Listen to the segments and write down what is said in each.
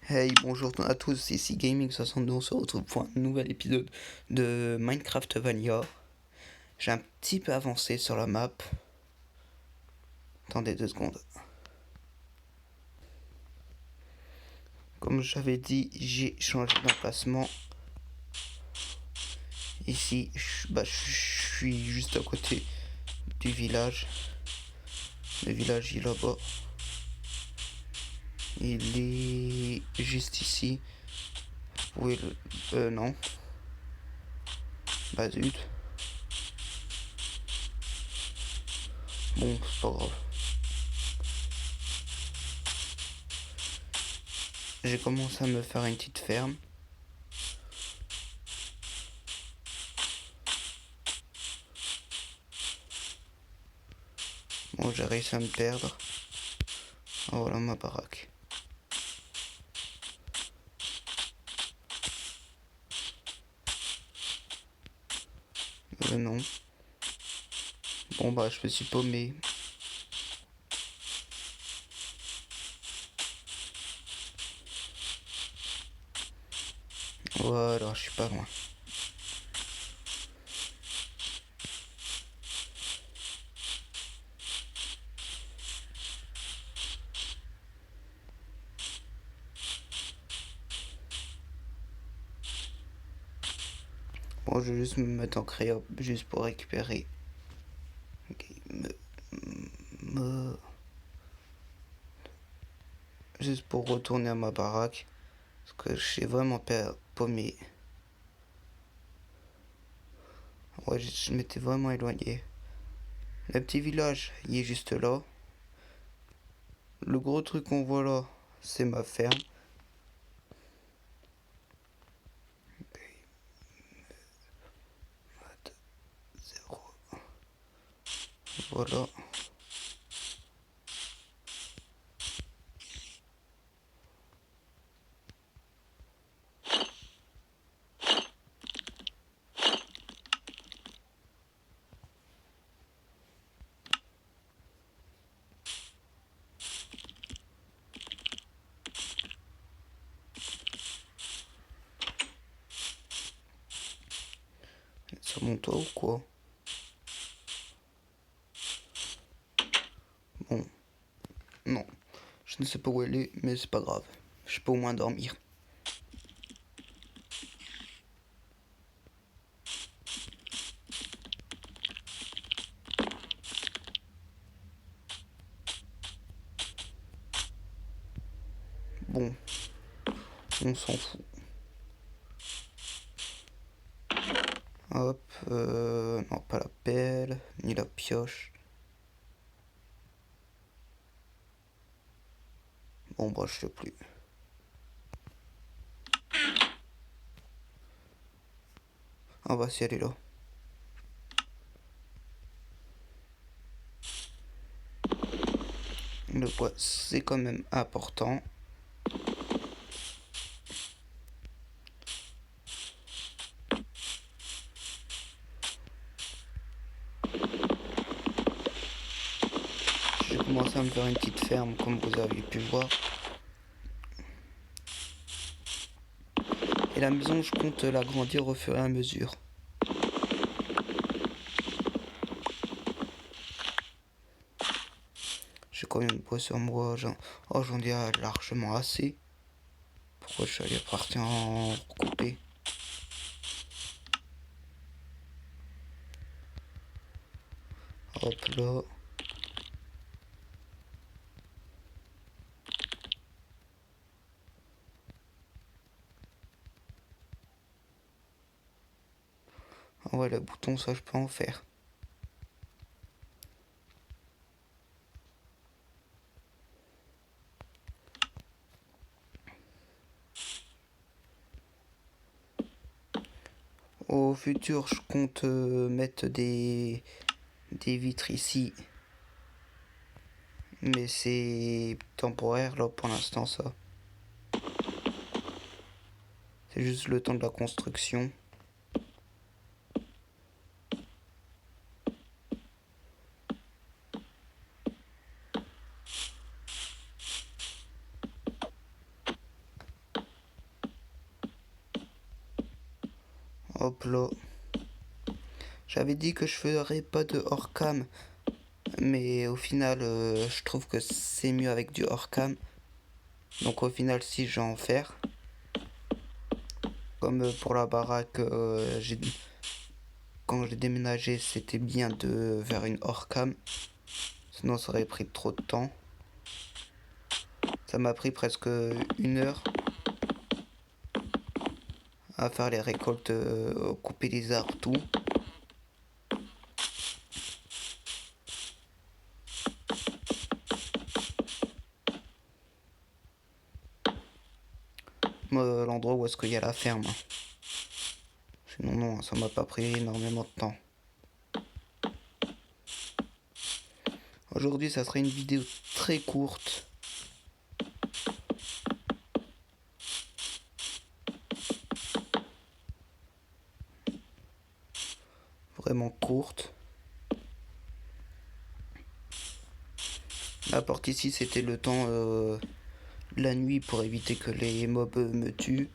Hey, bonjour à tous, ici Gaming62, on se retrouve pour un nouvel épisode de Minecraft Vanilla. J'ai un petit peu avancé sur la map. Attendez 2 secondes. Comme j'avais dit, j'ai changé d'emplacement. Ici, je suis juste à côté du village. Le village est là-bas. Il est juste ici. Oui, non. Bah zut. Bon, c'est pas grave. J'ai commencé à me faire une petite ferme. Bon, j'ai réussi à me perdre. Oh, voilà ma baraque. Non. Bon bah je me suis paumé. Voilà, je suis pas loin. Bon, je vais juste me mettre en créa juste pour récupérer. Juste pour retourner à ma baraque. Parce que je suis vraiment paumé. Ouais, je m'étais vraiment éloigné. Le petit village, il est juste là. Le gros truc qu'on voit là, c'est ma ferme. Voilà. Sur mon toit ou quoi? Bon, non. Je ne sais pas où elle est, mais c'est pas grave. Je peux au moins dormir. Bon, on s'en fout. Hop, non, pas la pelle, ni la pioche. Bon, bah, je sais plus. Ah, bah, si elle est là. Le bois, c'est quand même important. J'ai commencé à me faire une petite ferme, comme vous avez pu voir. Et la maison, je compte l'agrandir au fur et à mesure. J'ai quand même de bois sur moi. J'en ai largement assez. Pourquoi je suis allé partir en recouper? Hop là. Ah ouais, le bouton, ça, je peux en faire. Au futur, je compte mettre des vitres ici. Mais c'est temporaire, là, pour l'instant, ça. C'est juste le temps de la construction. Hop là. J'avais dit que je ferais pas de hors cam, mais au final je trouve que c'est mieux avec du hors cam. Donc au final si je vais en faire. Comme pour la baraque, quand j'ai déménagé, c'était bien de faire une hors cam. Sinon ça aurait pris trop de temps. Ça m'a pris presque 1 heure à faire les récoltes, couper les arbres, tout. L'endroit où est-ce qu'il y a la ferme. Sinon non, ça m'a pas pris énormément de temps. Aujourd'hui ça serait une vidéo très courte. Vraiment courte. La porte ici c'était le temps la nuit pour éviter que les mobs me tuent.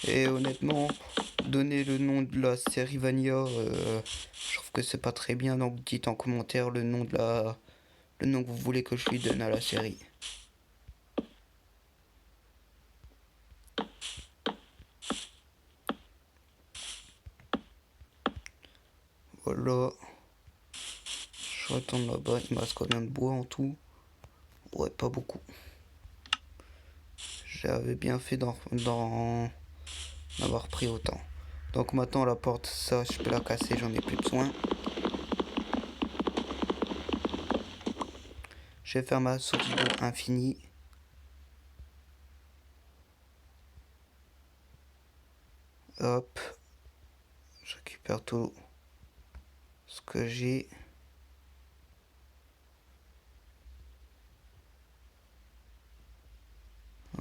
Et honnêtement, donner le nom de la série Vanilla, je trouve que c'est pas très bien. Donc dites en commentaire le nom le nom que vous voulez que je lui donne à la série. Voilà. Je retourne là-bas. Il me reste combien de bois en tout? Ouais, pas beaucoup. J'avais bien fait d'en avoir pris autant. Donc maintenant la porte, ça je peux la casser, j'en ai plus besoin. Je vais faire ma source d'eau infinie. Hop. Je récupère tout ce que j'ai.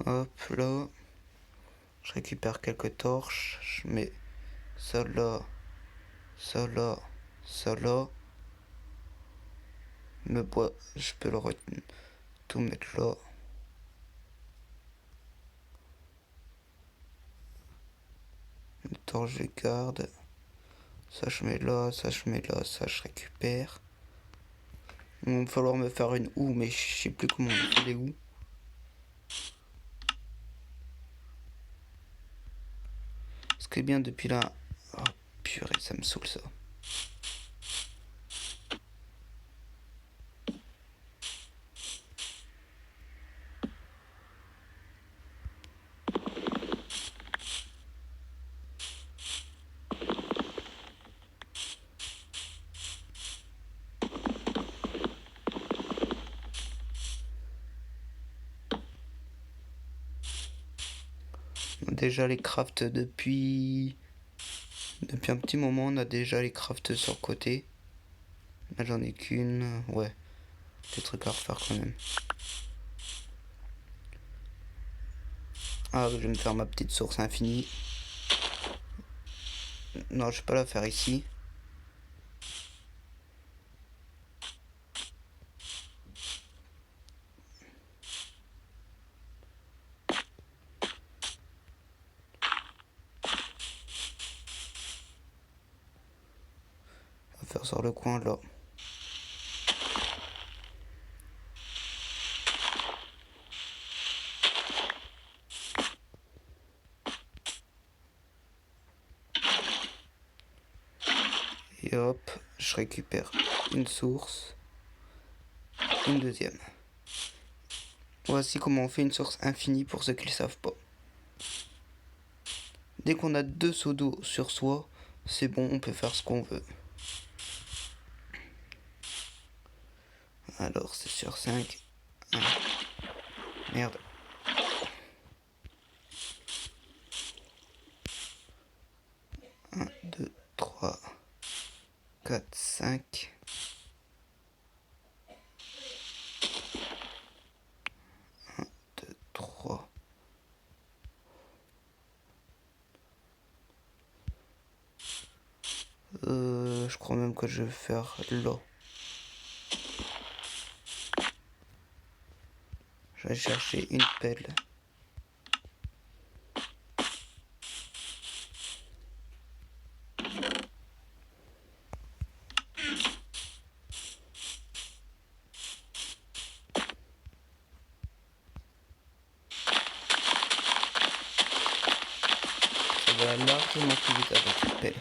Hop là. Je récupère quelques torches. Je mets ça là. Ça là. Ça là. Le bois, je peux tout mettre là. Les torches, je garde. Ça, je mets là. Ça, je mets là. Ça, je récupère. Il va falloir me faire une houe, mais je sais plus comment on fait les houes. Ce qui est bien depuis là. Oh purée, ça me saoule ça. On a déjà les crafts depuis un petit moment. On a déjà les crafts sur le côté. Là, j'en ai qu'une. Ouais, des trucs à refaire quand même. Ah, je vais me faire ma petite source infinie. Non, je vais pas la faire ici. On va faire sur le coin là. Et hop, je récupère une source. Une deuxième. Voici comment on fait une source infinie pour ceux qui ne le savent pas. Dès qu'on a 2 seaux d'eau sur soi, c'est bon, on peut faire ce qu'on veut. Alors c'est sur 5. Merde. 1, 2, 3, 4, 5. 1, 2, 3. que je vais faire là. Je vais chercher une pelle. Ça va largement plus vite avec une pelle.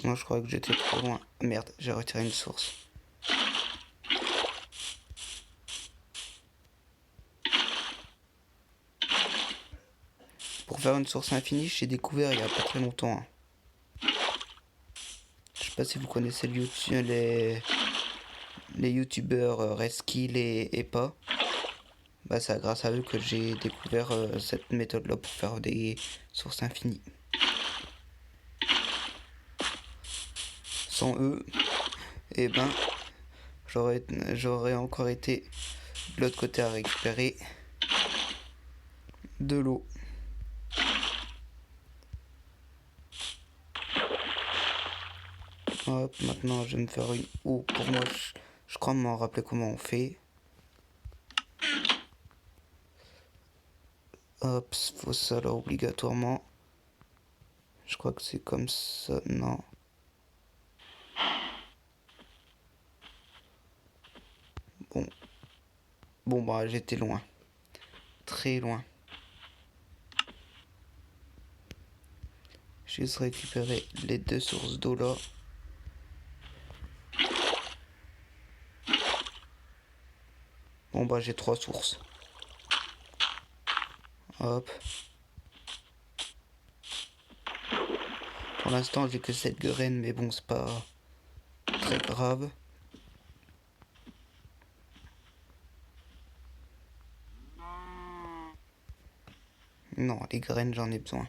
Moi je crois que j'étais trop loin. Merde, j'ai retiré une source. Pour faire une source infinie, j'ai découvert il y a pas très longtemps. Je sais pas si vous connaissez les youtubeurs Reskill et pas. Bah c'est grâce à eux que j'ai découvert cette méthode là pour faire des sources infinies. Sans eux, et ben j'aurais encore été de l'autre côté à récupérer de l'eau. Hop, maintenant je vais me faire une eau. Pour moi, je crois m'en rappeler comment on fait. Hop, faut ça là obligatoirement. Je crois que c'est comme ça, non. Bon bah j'étais loin. Très loin. J'ai juste récupéré les deux sources d'eau là. Bon bah j'ai 3 sources. Hop. Pour l'instant j'ai que 7 graines, mais bon c'est pas très grave. Non, les graines j'en ai besoin.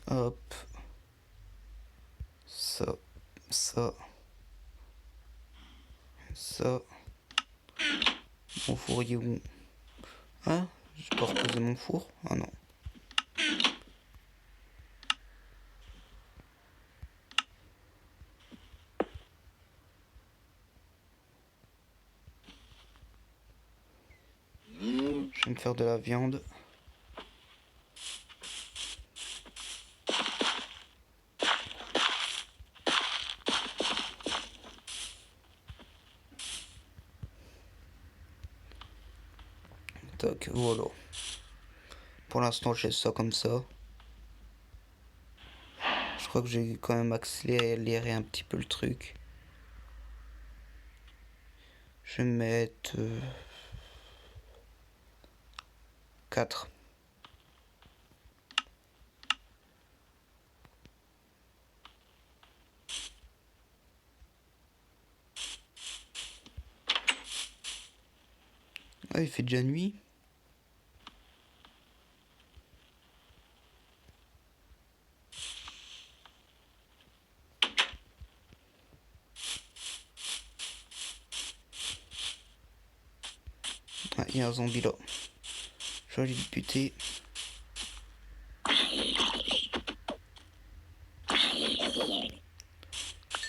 Hop. Ça. Ça. Ça. Mon four il est où? Ah, je peux reposer mon four? Ah non. Je vais me faire de la viande. Tac, voilà. Pour l'instant, j'ai ça comme ça. Je crois que j'ai quand même accéléré un petit peu le truc. Je vais mettre 4. Ah, il fait déjà nuit. Ah, il y a un zombie là. Je vais aller le buter.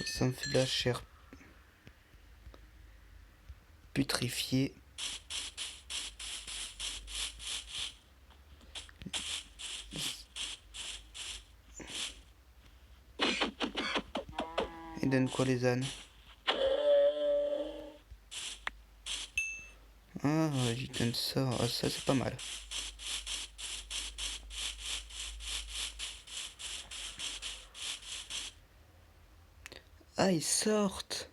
Ça me fait de la chair putréfiée. Ils donnent quoi les ânes? Ah, j'aime ça. Ah, ça, c'est pas mal. Ah, ils sortent.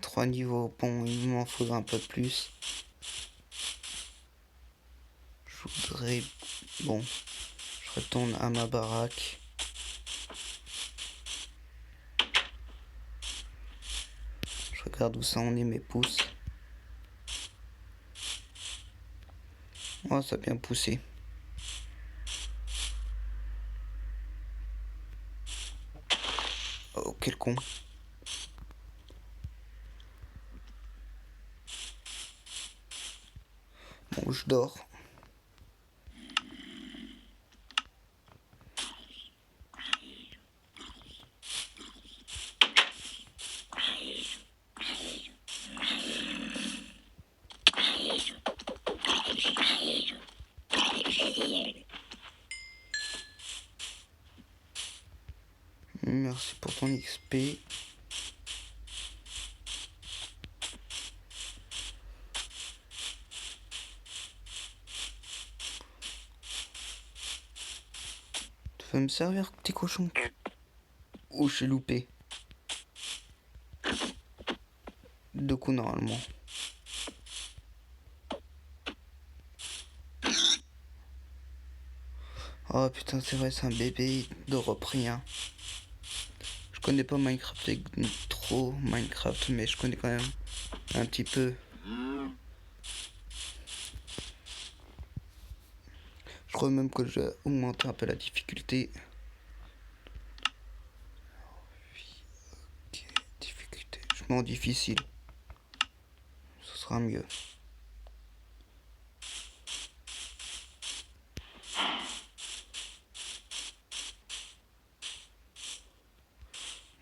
Trois niveaux. Bon, il m'en faudra un peu plus. Je voudrais... Bon, je retourne à ma baraque. Je regarde où ça en est mes pouces. Oh, ça a bien poussé. Oh, quel con. Bon, je dors. Merci pour ton XP. Tu veux me servir, petit cochon? Oh, j'ai loupé. Deux coups normalement. Oh putain, c'est vrai, c'est un bébé de repris. Hein. Je connais pas Minecraft trop Minecraft, mais je connais quand même un petit peu. Je crois même que j'ai augmenté un peu la difficulté. Ok, difficulté. Je mets en difficile. Ce sera mieux.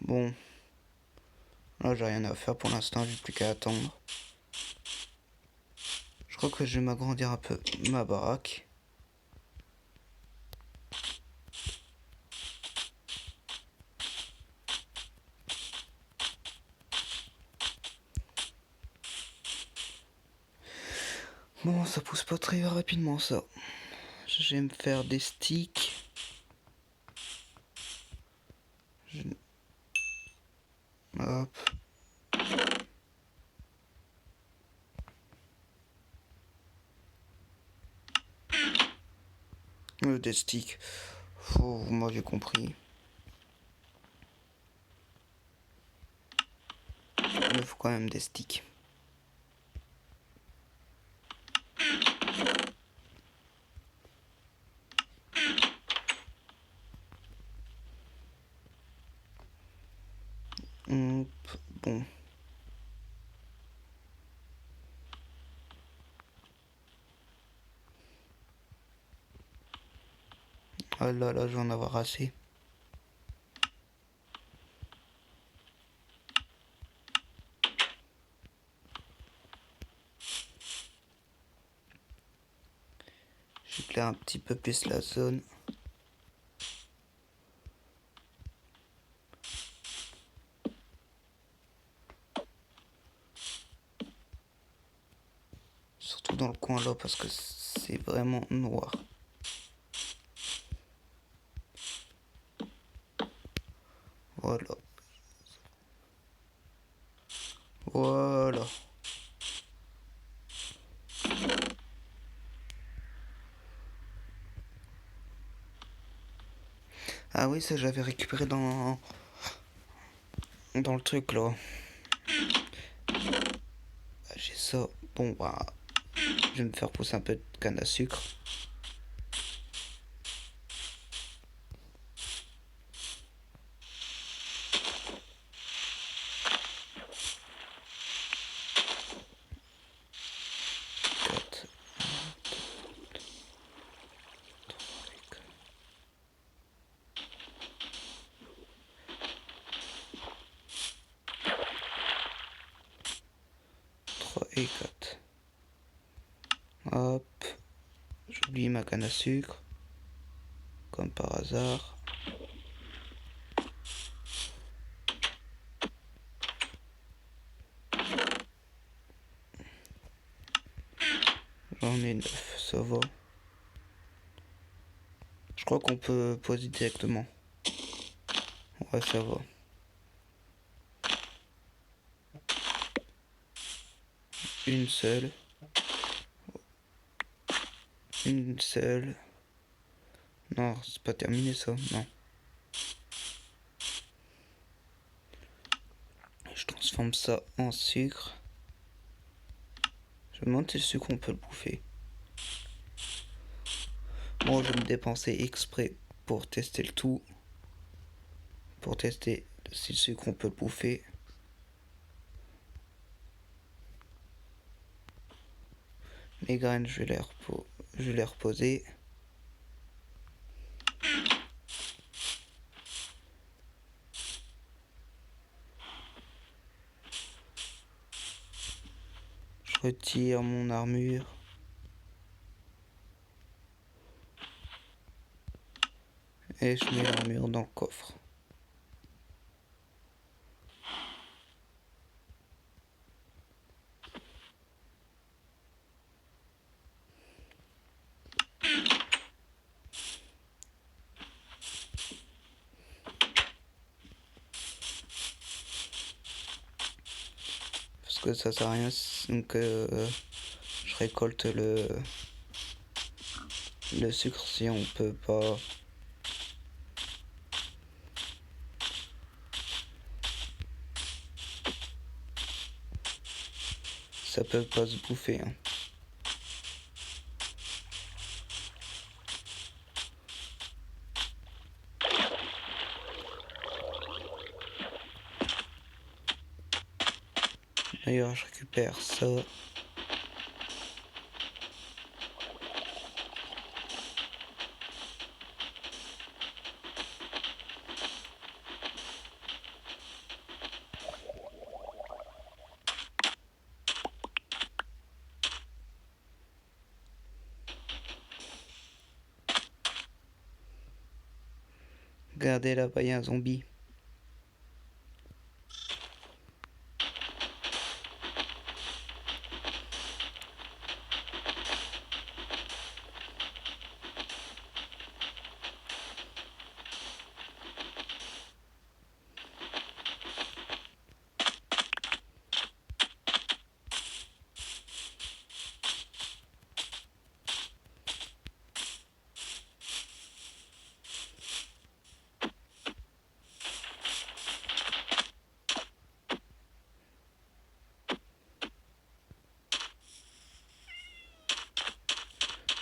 Bon. Là, j'ai rien à faire pour l'instant, j'ai plus qu'à attendre. Je crois que je vais m'agrandir un peu ma baraque. Bon, ça pousse pas très rapidement ça. Je vais me faire des sticks. Hop. Des sticks. Vous m'avez compris. Il me faut quand même des sticks. Bon. Ah là là, je vais en avoir assez. J'éclaire un petit peu plus la zone. Surtout dans le coin là parce que c'est vraiment noir. Voilà. Voilà. Ah oui, ça j'avais récupéré dans le truc là. Ah, j'ai ça. Bon bah, je vais me faire pousser un peu de canne à sucre. et 4. Hop. J'oublie ma canne à sucre. Comme par hasard. J'en ai 9, ça va. Je crois qu'on peut poser directement. Ouais, ça va. Une seule. Une seule. Non, c'est pas terminé ça, non. Je transforme ça en sucre. Je me demande si le sucre on peut le bouffer. Bon, je vais me dépenser exprès pour tester le tout. Pour tester si le sucre on peut le bouffer. Les graines, je vais les reposer. Je retire mon armure. Et je mets l'armure dans le coffre. Parce que ça sert à rien que je récolte le sucre si on peut pas. Ça peut pas se bouffer. Hein. D'ailleurs, je récupère ça. Regardez là-bas, il y a un zombie.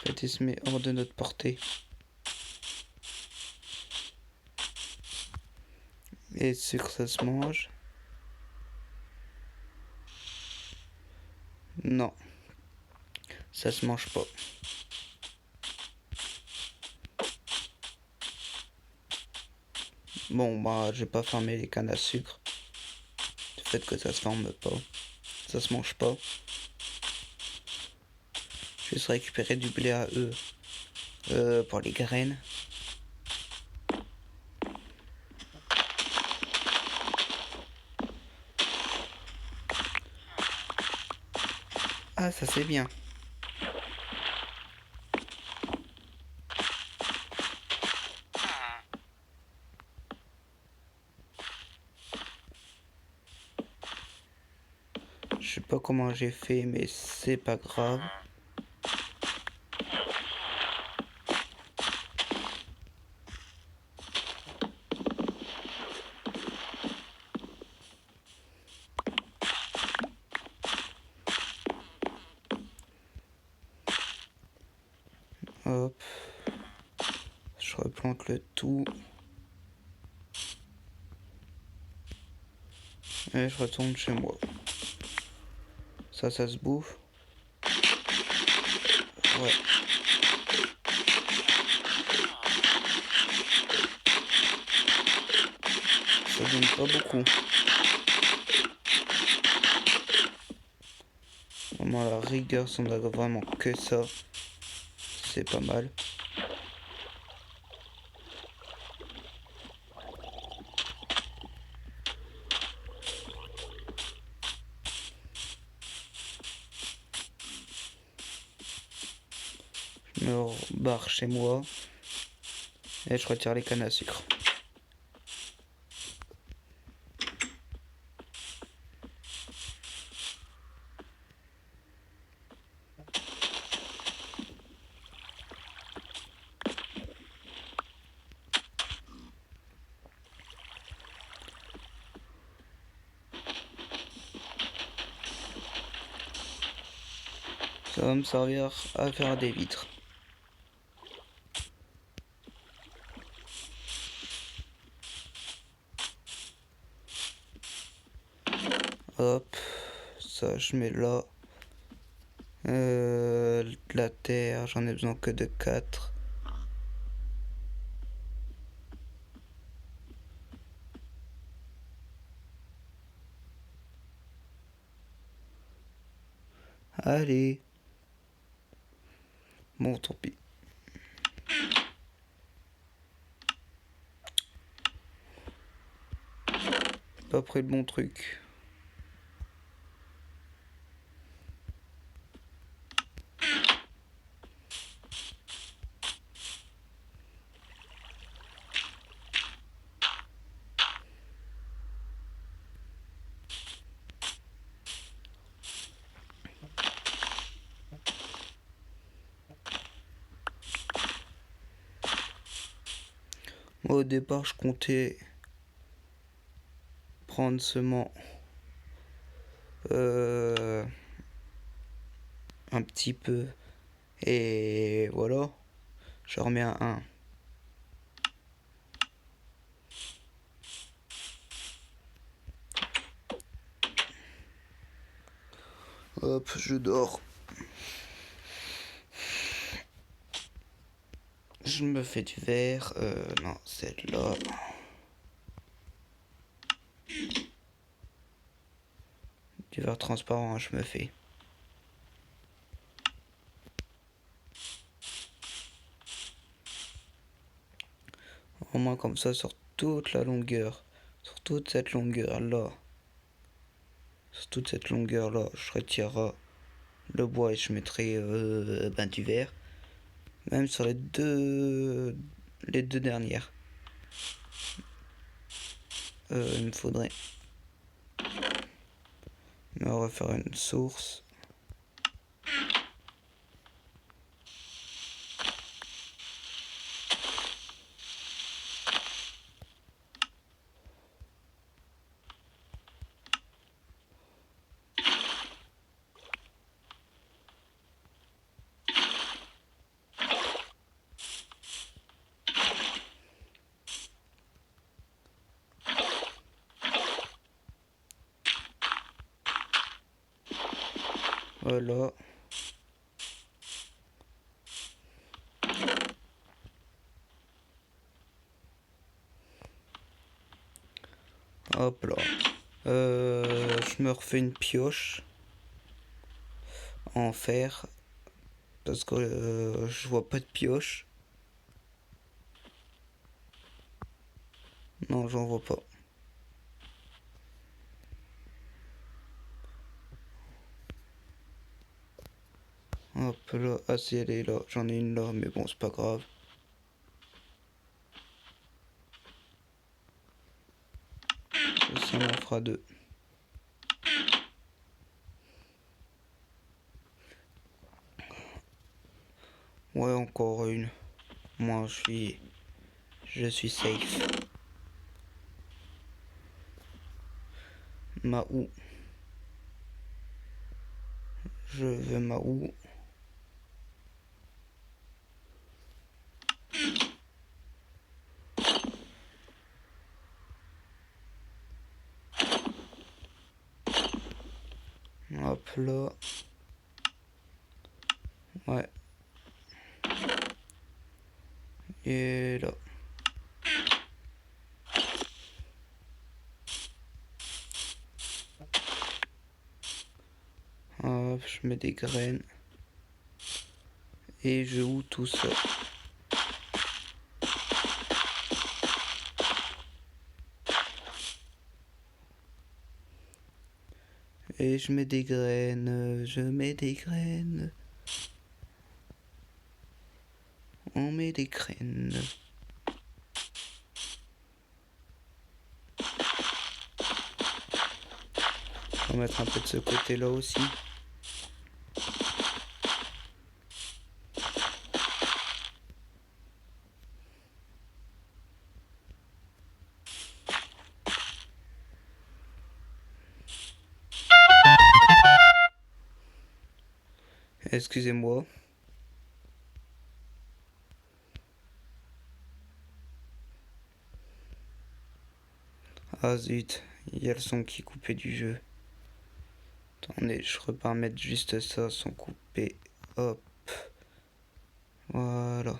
En fait, il se met hors de notre portée. Et le sucre, ça se mange. Non. Ça se mange pas. Bon, bah, j'ai pas fermé les cannes à sucre. Du fait que ça se ferme pas. Ça se mange pas. Je vais juste récupérer du blé à eux. Pour les graines. Ah, ça c'est bien. Je sais pas comment j'ai fait, mais c'est pas grave. Hop. Je replante le tout. Et je retourne chez moi. Ça se bouffe. Ouais. Ça donne pas beaucoup. Vraiment la rigueur, si on a vraiment que ça, c'est pas mal. Je me barre chez moi et je retire les cannes à sucre. Ça va me servir à faire des vitres. Hop, ça je mets là. La terre, j'en ai besoin que de 4. Allez. Bon, tant pis. Pas pris le bon truc. Moi, au départ, je comptais prendre seulement un petit peu. Et voilà. Je remets un 1. Hop, je dors. Je me fais du verre. Non, celle-là. Du verre transparent, hein, je me fais. Au moins comme ça sur toute la longueur. Sur toute cette longueur-là. Sur toute cette longueur-là, je retirerai le bois et je mettrai du verre. Même sur les deux dernières. Il me faudrait me refaire une source. Voilà. Hop là. Je me refais une pioche en fer. Parce que je vois pas de pioche. Non, j'en vois pas. Hop là. Ah si, elle est là. J'en ai une là, mais bon, c'est pas grave. Ça m'en fera 2. Ouais, encore une. Moi, je suis safe. Mahou. Je veux Mahou. Hop là. Ouais. Et là. Hop, je mets des graines. Et je joue tout seul. Et je mets des graines, je mets des graines. On met des graines. On va mettre un peu de ce côté-là aussi. Excusez-moi. Ah zut, il y a le son qui est coupé du jeu. Attendez, je repars mettre juste ça, son coupé. Hop. Voilà.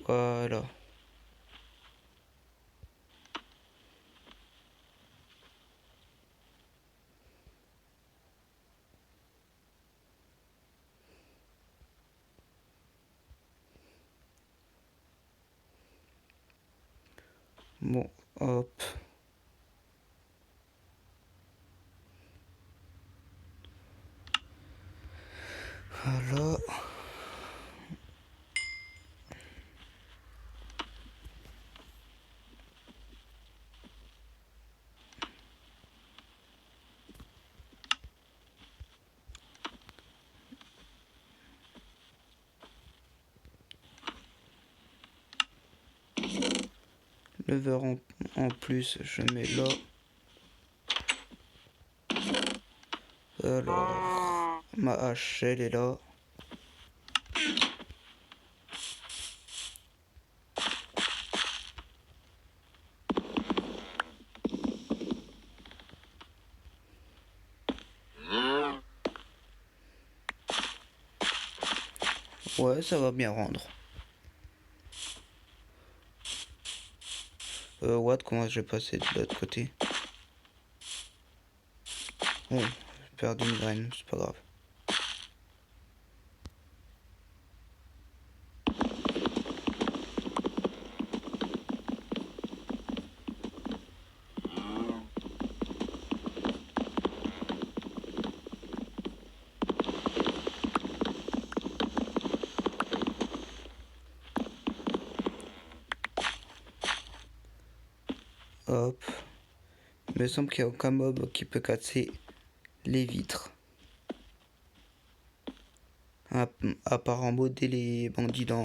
Voilà. Bon, hop. Voilà. Le verre en plus, je mets là. Alors, ma hache, elle est là. Ouais, ça va bien rendre. What, comment je vais passer de l'autre côté? Bon, j'ai perdu une graine, c'est pas grave. Hop. Il me semble qu'il n'y a aucun mob qui peut casser les vitres. À part en modder les bandits dans